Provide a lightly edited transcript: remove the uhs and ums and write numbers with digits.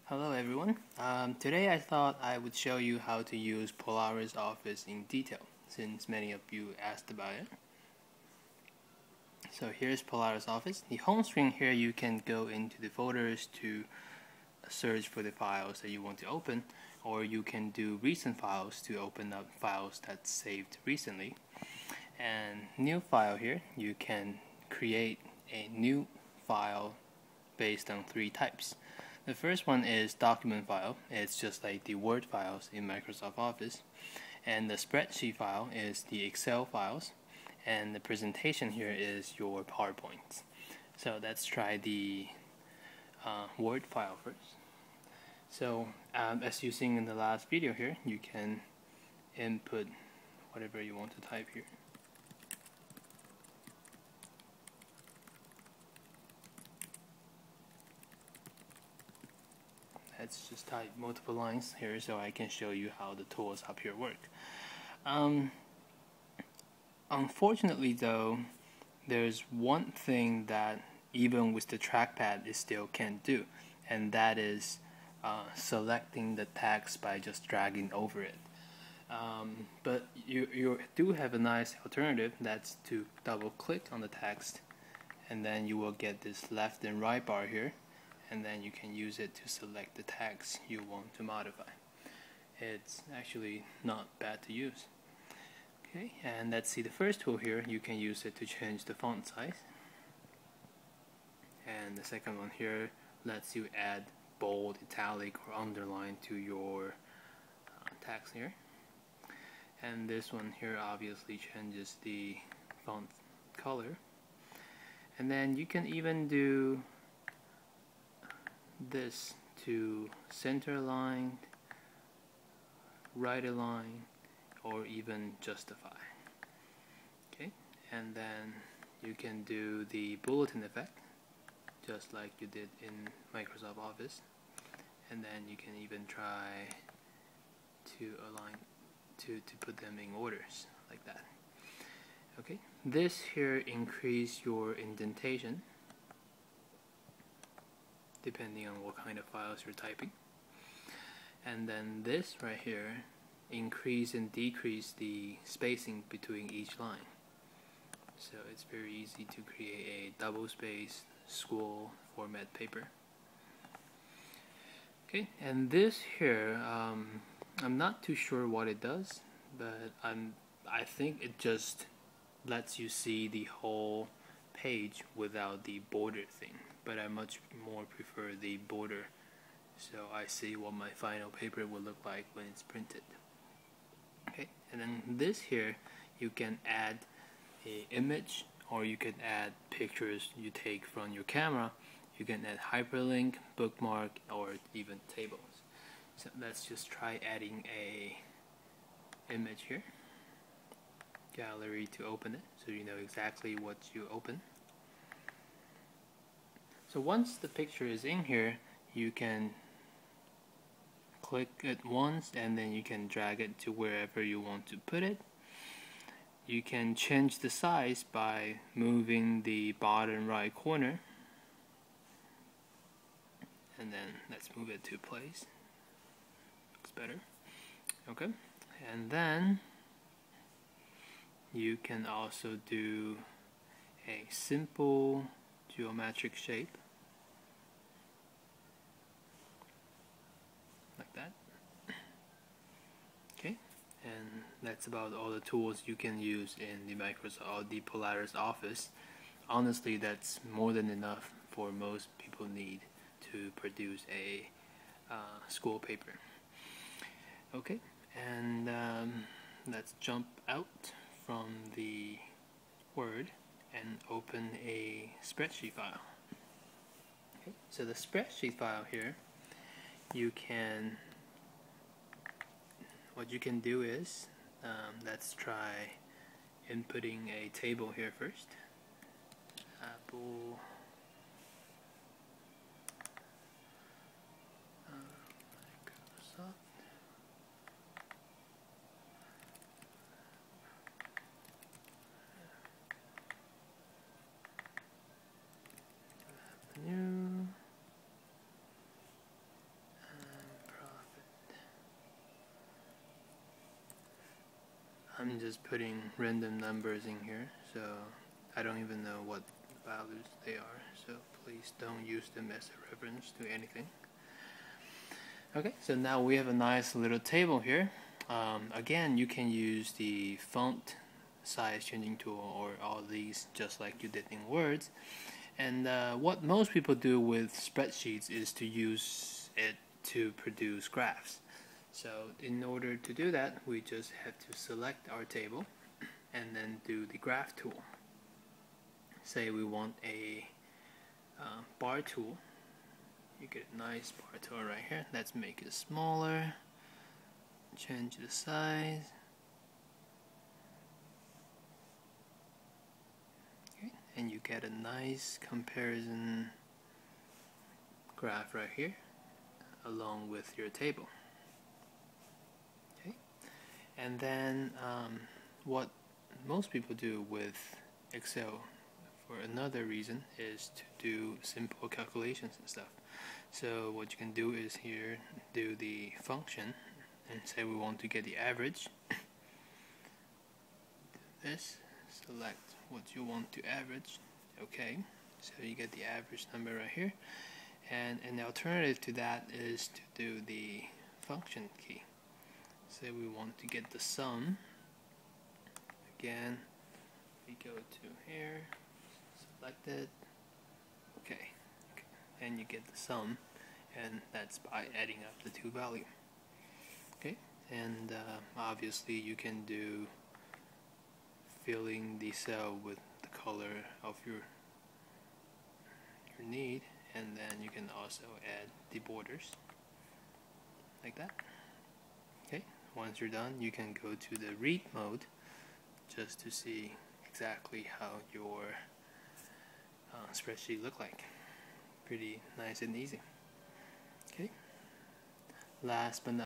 Hello everyone. Today I thought I would show you how to use Polaris Office in detail, since many of you asked about it. So here's Polaris Office. The home screen here, you can go into the folders to search for the files that you want to open, or you can do recent files to open up files that's saved recently. And new file here, you can create a new file based on 3 types. The first one is document file. It's just like the Word files in Microsoft Office. And the spreadsheet file is the Excel files. And the presentation here is your PowerPoint. So let's try the Word file first. So as you've seen in the last video here, you can input whatever you want to type here. Let's just type multiple lines here so I can show you how the tools up here work. Unfortunately though, there's one thing that even with the trackpad it still can't do, and that is selecting the text by just dragging over it. But you do have a nice alternative. That's to double click on the text, and then you will get this left and right bar here, and then you can use it to select the text you want to modify. It's actually not bad to use. Okay, and let's see the first tool here. You can use it to change the font size. And the second one here lets you add bold, italic, or underline to your text here. And this one here obviously changes the font color. And then you can even do this to center line, right align, or even justify. Okay, and then you can do the bulletin effect just like you did in Microsoft Office, and then you can even try to align to put them in orders like that. Okay, this here increase your indentation depending on what kind of files you're typing. And then this right here, increase and decrease the spacing between each line. So it's very easy to create a double space school format paper. Okay, and this here, I'm not too sure what it does, but I think it just lets you see the whole page without the border thing. But I much more prefer the border, so I see what my final paper will look like when it's printed. Okay, and then this here, you can add an image, or you can add pictures you take from your camera. You can add hyperlink, bookmark, or even tables. So let's just try adding a image here. Gallery to open it, so you know exactly what you open. So once the picture is in here, you can click it once and then you can drag it to wherever you want to put it. You can change the size by moving the bottom right corner, and then let's move it to place. Looks better. Okay, and then you can also do a simple geometric shape like that. Okay, and that's about all the tools you can use in the the Polaris Office. Honestly, that's more than enough for most people need to produce a school paper. Okay, and let's jump out from the Word and open a spreadsheet file. Okay, so the spreadsheet file here, what you can do is, let's try inputting a table here first. Apple Microsoft revenue I'm just putting random numbers in here, so I don't even know what values they are, so please don't use them as a reference to anything. Okay, so now we have a nice little table here. Again, you can use the font size changing tool or all these just like you did in Words. And what most people do with spreadsheets is to use it to produce graphs. So in order to do that, we just have to select our table and then do the graph tool. Say we want a bar tool. You get a nice bar tool right here. Let's make it smaller. Change the size. Okay. And you get a nice comparison graph right here along with your table. Okay. And then what most people do with Excel for another reason is to do simple calculations and stuff. So what you can do is here do the function and say we want to get the average. Do this, select what you want to average. Okay, so you get the average number right here. And an alternative to that is to do the function key. Say we want to get the sum. Again, we go to here, select it. Okay, and you get the sum, and that's by adding up the two values. Okay, and obviously you can do filling the cell with the color of your need, and then you can also add the borders like that. Okay, once you're done, you can go to the read mode just to see exactly how your spreadsheet look like. Pretty nice and easy. Okay, last but not